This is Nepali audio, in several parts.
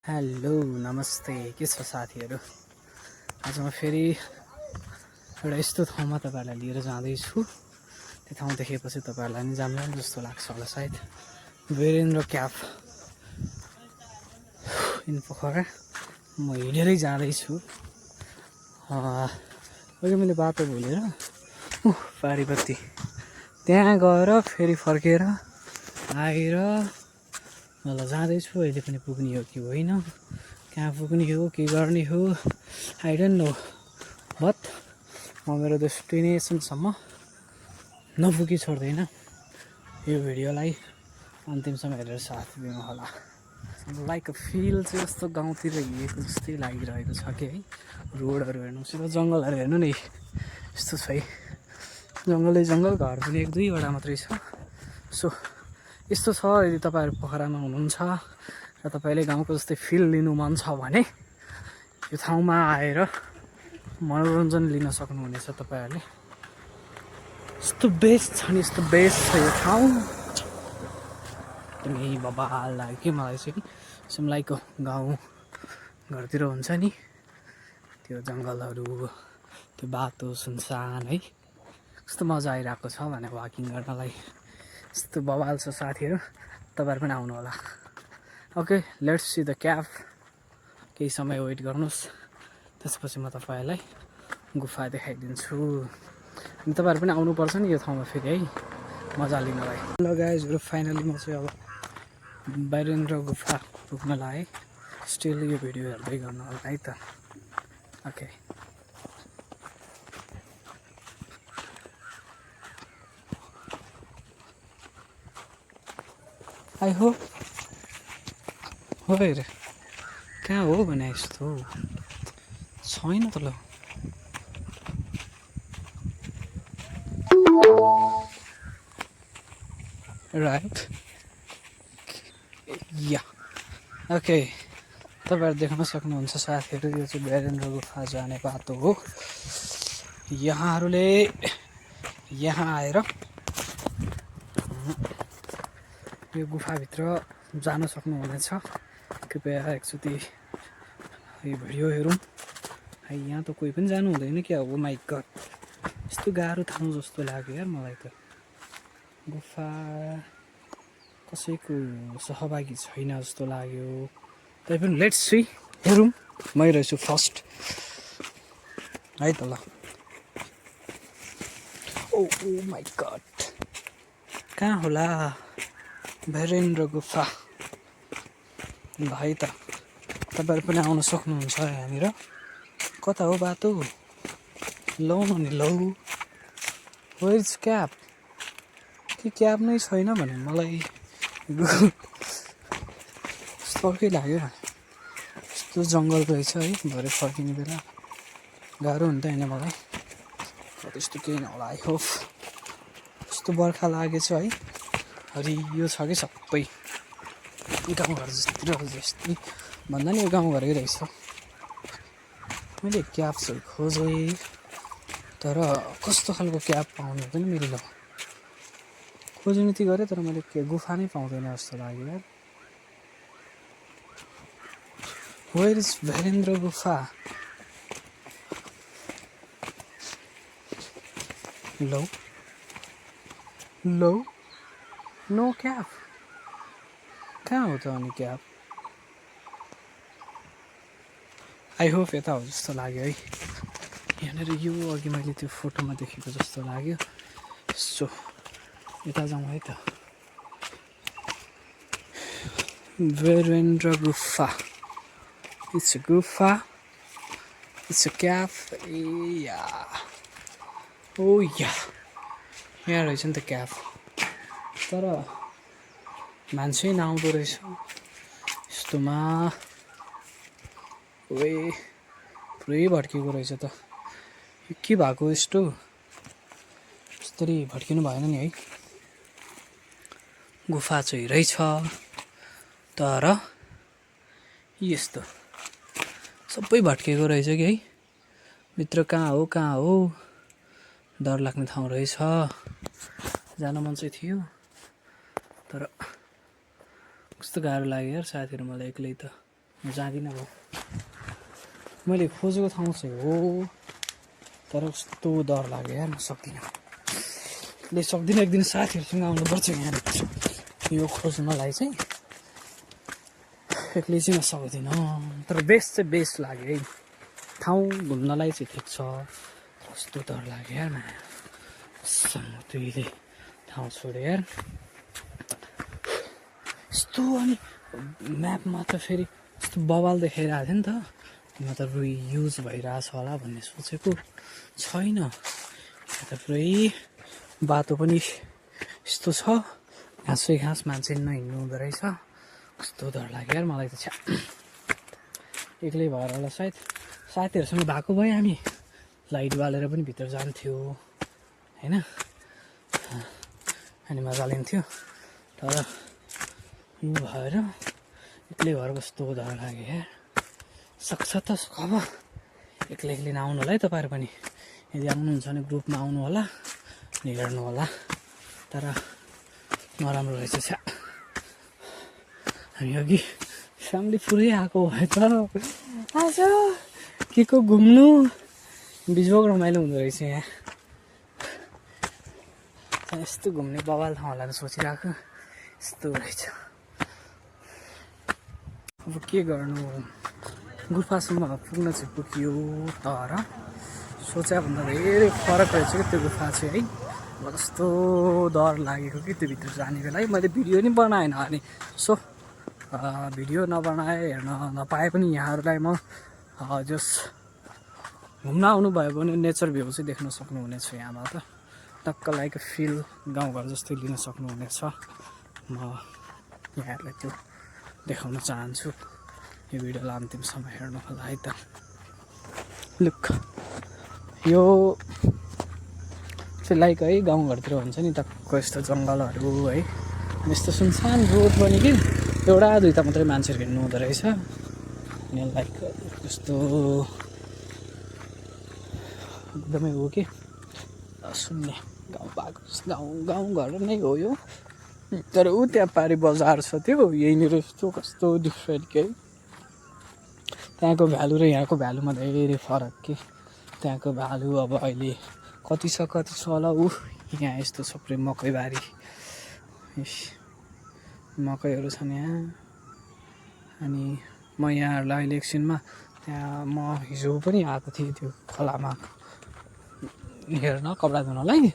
हेलो नमस्ते के छ साथीहरू। आज म फेरि एउटा यस्तो ठाउँमा तपाईहरुलाई लिएर जाँदैछु। त्यो ठाउँ देखेपछि तपाईहरुलाई नि जान्नु जस्तो लाग्छ होला सायद। वीरेन्द्र क्याफ इन पोखरा म हिँडेरै जाँदैछु। अघि मैले बाटो भुलेर पारिपत्ति त्यहाँ गएर फेरि फर्केर आएर ल जाँदैछु। अहिले पनि पुग्ने हो कि होइन, कहाँ पुग्ने हो, के गर्ने हो, आई डोन्ट नो। बट म मेरो डेस्टिनेसनसम्म नपुगी छोड्दैन। यो भिडियोलाई अन्तिमसम्म हेरेर साथ दिनु होला। लाइक फिल चाहिँ यस्तो गाउँतिर हिँडेको जस्तै लागिरहेको छ कि है। रोडहरू हेर्नु, सिधा जङ्गलहरू हेर्नु नि, यस्तो छ है। जङ्गलै जङ्गल, घर पनि एक दुईवटा मात्रै छ। सो यस्तो छ। यदि तपाईँहरू पोखरामा हुनुहुन्छ र तपाईँले गाउँको जस्तै फिल लिनु मन छ भने यो ठाउँमा आएर मनोरञ्जन लिन सक्नुहुनेछ तपाईँहरूले। यस्तो बेस्ट छ नि, यस्तो बेस्ट छ यो ठाउँ। एकदमै बबाल लाग्यो कि मलाई चाहिँ। सिमलाईको गाउँ घरतिर हुन्छ नि त्यो जङ्गलहरू, त्यो बाटो सुनसान है, कस्तो मजा आइरहेको छ भने वाकिङ गर्नलाई। यस्तो बवाल छ साथीहरू, तपाईहरु पनि आउनु होला। ओके, लेट्स सी द क्याफ। केही समय वेट गर्नुस्, त्यसपछि म तपाईहरुलाई गुफा देखाइदिन्छु। अनि तपाईहरु पनि आउनुपर्छ नि यो ठाउँमा फेरि है, मजा लिनलाई। हेलो गाइजहरु, फाइनली म चाहिँ अब वीरेन्द्र गुफा पुग्न लागे। स्टिल यो भिडियो हेर्दै गर्नु होला है त। ओके, आई होप हो रे। कहाँ हो भने यस्तो छैन त ल। राइट या ओके, तपाईहरु देख्न सक्नुहुन्छ साथीहरू, यो चाहिँ वीरेन्द्र गुफा जाने बाटो हो। यहाँहरूले यहाँ आएर यो गुफाभित्र जान सक्नुहुनेछ। कृपया एकचोटि यो भिडियो हेरौँ है। यहाँ त कोही पनि जानु हुँदैन क्या। ओ माइ गड, यस्तो गाह्रो ठाउँ जस्तो लाग्यो यार मलाई त। गुफा कसैको सहभागी छैन जस्तो लाग्यो। तैपनि लेट्स सी, हेरौँ। मै रहेछु फर्स्ट है त ल। ओ माइ गड, कहाँ होला वीरेन्द्र गुफा? ल है त, तपाईहरु पनि आउन सक्नुहुन्छ यहाँनिर। कता हो बाटो? लौ न नि लौ। Where is cab? कि क्याब नै छैन भने मलाई अर्कै लाग्यो। यस्तो जङ्गल रहेछ है, भरे फर्किने बेला गाह्रो हुन्छ होइन मलाई। त्यस्तो केही नहोला, आई होप। यस्तो बर्खा लागेछ है, हरियो छ कि सबै। गाउँघर जस्तै भन्दा नि यो गाउँघरै रहेछ। मैले क्याब्सहरू खोजेँ तर कस्तो खालको क्याब पाउनु पनि मिलेन। खोज्ने गरेँ तर मैले गुफा नै पाउँदैन जस्तो लाग्यो यार। वेयर इज वीरेन्द्र गुफा? लो लो, नो क्याब। कहाँ हो त अनि क्याब? आई होप यता हो जस्तो लाग्यो है। यहाँनिर यो अघि मैले त्यो फोटोमा देखेको जस्तो लाग्यो। सो यता जाउँ है त। वीरेन्द्र गुफा, इट्स अ गुफा, इट्स अ क्याफ। या ओ या, यहाँ रहेछ नि त क्याफ। तर मान्छे नआउँदो रहेछ यस्तोमा। ओए पुरै भड्किएको रहेछ त। यो के भएको यस्तो? यस्तरी भड्किनु भएन नि है। गुफा चाहिँ रहेछ तर यस्तो सबै भड्किएको रहेछ कि है। भित्र कहाँ हो कहाँ हो, डर लाग्ने ठाउँ रहेछ। जान मन चाहिँ थियो तर कस्तो गाह्रो लाग्यो यार साथीहरू मलाई एक्लै त। म जाँदिनँ अब मैले खोजेको ठाउँ चाहिँ हो तर कस्तो डर लाग्यो यार म सक्दिनँ सक्दिनँ एक दिन साथीहरूसँग आउनुपर्छ यहाँनिर यो खोज्नलाई चाहिँ एक्लै चाहिँ म सक्दिनँ तर बेस्ट चाहिँ बेस्ट लाग्यो है ठाउँ घुम्नलाई चाहिँ ठिक छ कस्तो डर लाग्यो यार तुईले ठाउँ छोड्यो यार यस्तो अनि म्यापमा त फेरि यस्तो बवाल देखाइरहेको थियो नि त म त युज भइरहेछ होला भन्ने सोचेको छैन त पुरै बाटो पनि यस्तो छ घाँसै घाँस मान्छे नहिँड्नु हुँदो रहेछ कस्तो डर लाग्यो यार मलाई त एक्लै भएर होला सायद साथीहरूसँग भएको भए हामी लाइट बालेर पनि भित्र जान्थ्यो होइन अनि मजा लिन्थ्यो तर यो भएर एक्लै भएर कस्तो डर लाग्यो यार सक्छ त अब एक्लै एक्लै नआउनु होला है तपाईँहरू पनि यदि आउनुहुन्छ भने ग्रुपमा आउनु होला अनि हेर्नु होला तर नराम्रो रहेछ हामी अघि फ्यामिली पुरै आएको भए त आज के को घुम्नु बिजोग रमाइलो हुँदो रहेछ यहाँ यस्तो घुम्ने बवाल ठाउँ होला सोचिरहेको यस्तो रहेछ अब के गर्नु गुफासम्म पुग्न चाहिँ पुग्यो तर सोचेभन्दा धेरै फरक रहेछ कि त्यो गुफा चाहिँ है मलाई कस्तो डर लागेको कि त्यो भित्र जाने बेला है मैले भिडियो नि बनाएन अनि सो भिडियो नबनाए हेर्न नपाए पनि यहाँहरूलाई म जस घुम्न आउनुभयो भने नेचर भ्यू चाहिँ देख्न सक्नुहुनेछ यहाँबाट टक्क लाइक फिल गाउँघर जस्तै लिन सक्नुहुनेछ म यहाँहरूलाई त्यो देखाउन चाहन्छु यो भिडियोलाई अन्तिमसम्म हेर्नु होला है त लुक यो चाहिँ लाइक है गाउँघरतिर हुन्छ नि टक्क यस्तो जङ्गलहरू है अनि यस्तो सुनसान रोड पनि कि एउटा दुईवटा मात्रै मान्छेहरू हिँड्नु हुँदो रहेछ अनि लाइक कस्तो एकदमै हो कि सुन्ने गाउँ भएको गाउँघर नै हो यो तर ऊ त्यहाँ पारि बजार छ त्यो यहीँनिर यस्तो कस्तो डिफ्रेन्ट के त्यहाँको भ्यालु र यहाँको भ्यालुमा धेरै फरक के त्यहाँको भ्यालु अब अहिले कति छ होला यहाँ यस्तो सबै मकैबारी मकैहरू छन् यहाँ अनि म यहाँहरूलाई अहिले एकछिनमा त्यहाँ म हिजो पनि आएको थिएँ त्यो खोलामा हेर्न कपडा धुनलाई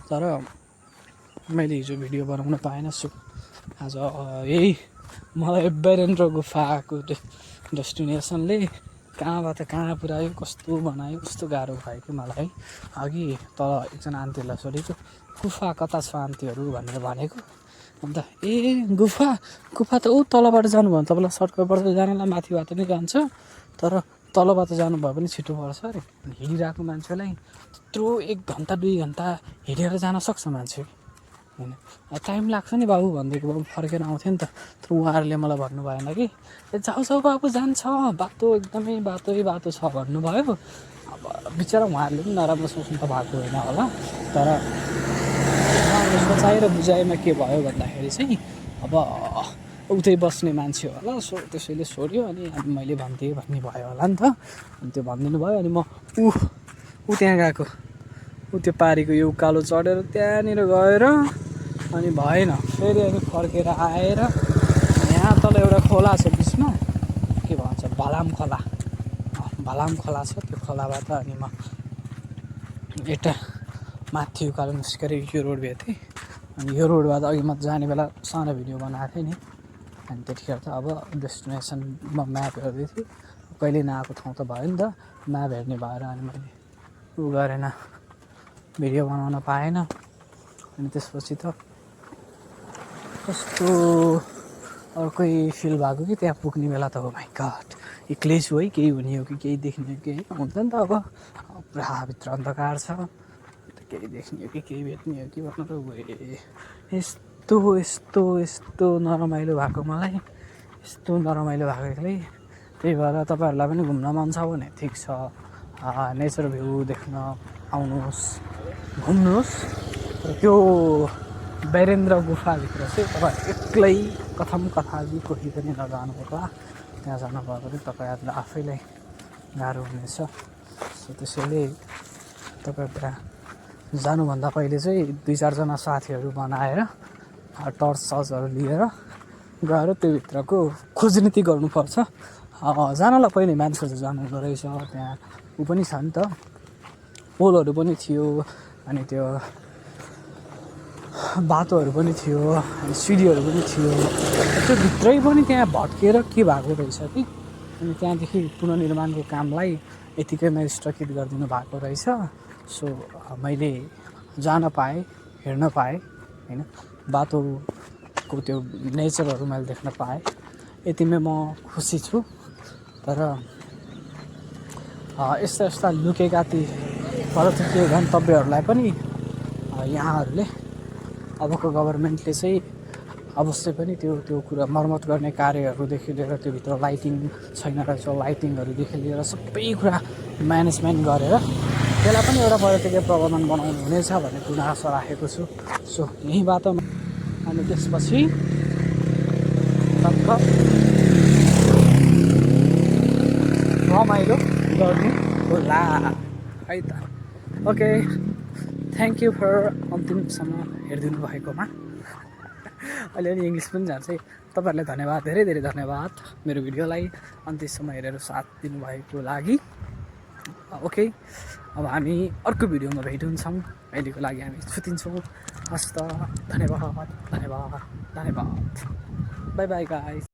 तर मैले हिजो भिडियो बनाउन पाएन सो आज यही मलाई वीरेन्द्र गुफाको डेस्टिनेसनले कहाँबाट कहाँ पुऱ्यायो कस्तो बनायो कस्तो गाह्रो भयो कि मलाई अघि तल एकजना आन्टीलाई सोधेको गुफा कता छ आन्टीहरू भनेर भनेको अन्त गुफा त ऊ तलबाट जानुभयो भने तपाईँलाई सर्टकटबाट जानलाई माथिबाट नै जान्छ तर तलबाट जानुभयो भने छिटो पर्छ अरे हिँडिरहेको मान्छेलाई त्यत्रो 1 घन्टा 2 घन्टा हिँडेर जान सक्छ मान्छे होइन टाइम लाग्छ नि बाबु भनिदिएको बाबु फर्केर आउँथ्यो नि त तर उहाँहरूले मलाई भन्नु भएन कि जाऊ बाबु जान्छ बाटो एकदमै बाटो छ भन्नुभयो अब बिचरा उहाँहरूले पनि नराम्रो सोच्नु त भएको होइन होला तर सोचाइ र बुझाइमा के भयो भन्दाखेरि चाहिँ अब उतै बस्ने मान्छे होला सो त्यसैले सोध्यो अनि मैले भनिदिएँ भन्ने भयो होला नि त अनि त्यो भनिदिनु भयो अनि म ऊ त्यहाँ गएको ऊ त्यो पारीको यो उकालो चढेर त्यहाँनिर गएर अनि भएन फेरि अनि फर्केर आएर यहाँ तल एउटा खोला छ बिचमा के भन्छ भलाम खोला छ त्यो खोलाबाट अनि म एउटा माथि उकालो निस्केर यो रोड भेटेँ अनि यो रोडबाट अघि म जाने बेला सानो भिडियो बनाएको थिएँ नि अनि त्यतिखेर त अब डेस्टिनेसनमा म्याप हेर्दै थिएँ कहिले नआएको ठाउँ त भयो नि त म्याप हेर्ने भएर अनि मैले उ गरेन भिडियो बनाउन पाएन अनि त्यसपछि त कस्तो अर्कै फिल भएको कि त्यहाँ पुग्ने बेला त हो माइ गॉड एक्लै छु है केही हुने हो कि केही देख्ने हो कि हुन्छ नि त अब पुरा भित्र अन्धकार छ केही देख्ने हो कि केही भेट्ने हो कि भनेर गएँ यस्तो नरमाइलो भएको मलाई यस्तो नरमाइलो भएको एक्लै त्यही भएर तपाईँहरूलाई पनि घुम्न मन छ भने ठिक छ नेचर भ्यू देख्न आउनुहोस् घुम्नुहोस् र त्यो वीरेन्द्र गुफाभित्र चाहिँ तपाईँ एक्लै कथा कोही पनि नजानु होला त्यहाँ जानुभयो भने तपाईँहरूलाई आफैलाई गाह्रो हुनेछ। सो त्यसैले तपाईँहरू त्यहाँ जानुभन्दा पहिले चाहिँ 2-4जना साथीहरू बनाएर टर्च सर्चहरू लिएर गएर त्यो भित्रको खोजनीति गर्नुपर्छ। जानलाई पहिले मान्छेहरू जानुहुँदो रहेछ, त्यहाँ ऊ पनि छ नि त, पोलहरू पनि थियो, अनि त्यो बाटोहरू पनि थियो, अनि सिडीहरू पनि थियो। त्यो भित्रै पनि त्यहाँ भत्किएर के भएको रहेछ कि, अनि त्यहाँदेखि पुनर्निर्माणको कामलाई यतिकैमा स्थगित गरिदिनु भएको रहेछ। सो मैले जान पाएँ, हेर्न पाएँ होइन, बाटोको त्यो नेचरहरू मैले देख्न पाएँ। यतिमै म खुसी छु। तर यस्ता यस्ता लुकेका ती पर्यटकीय गन्तव्यहरूलाई पनि यहाँहरूले अबको गभर्मेन्टले चाहिँ अवश्य पनि त्यो कुरा मर्मत गर्ने कार्यहरूदेखि लिएर त्योभित्र लाइटिङ छैन रहेछ, लाइटिङहरूदेखि लिएर सबै कुरा म्यानेजमेन्ट गरेर त्यसलाई पनि एउटा पर्यटकीय प्रबन्धन बनाउनु हुनेछ भन्ने पूर्ण आशा राखेको छु। सो यही बाटोमा अनि त्यसपछि रमाइलो गर्नु होला है त। ओके, थ्याङ्क यू फर अन्तिमसम्म हेरिदिनु भएकोमा। अलिअलि इङ्ग्लिस पनि जान्छ है। तपाईँहरूलाई धन्यवाद, धेरै धेरै धन्यवाद मेरो भिडियोलाई अन्तिमसम्म हेरेर साथ दिनुभएको लागि। ओके, अब हामी अर्को भिडियोमा भेट हुन्छौँ। अहिलेको लागि हामी छुट्टिन्छौँ। हस्त, धन्यवाद धन्यवाद धन्यवाद। By by guys.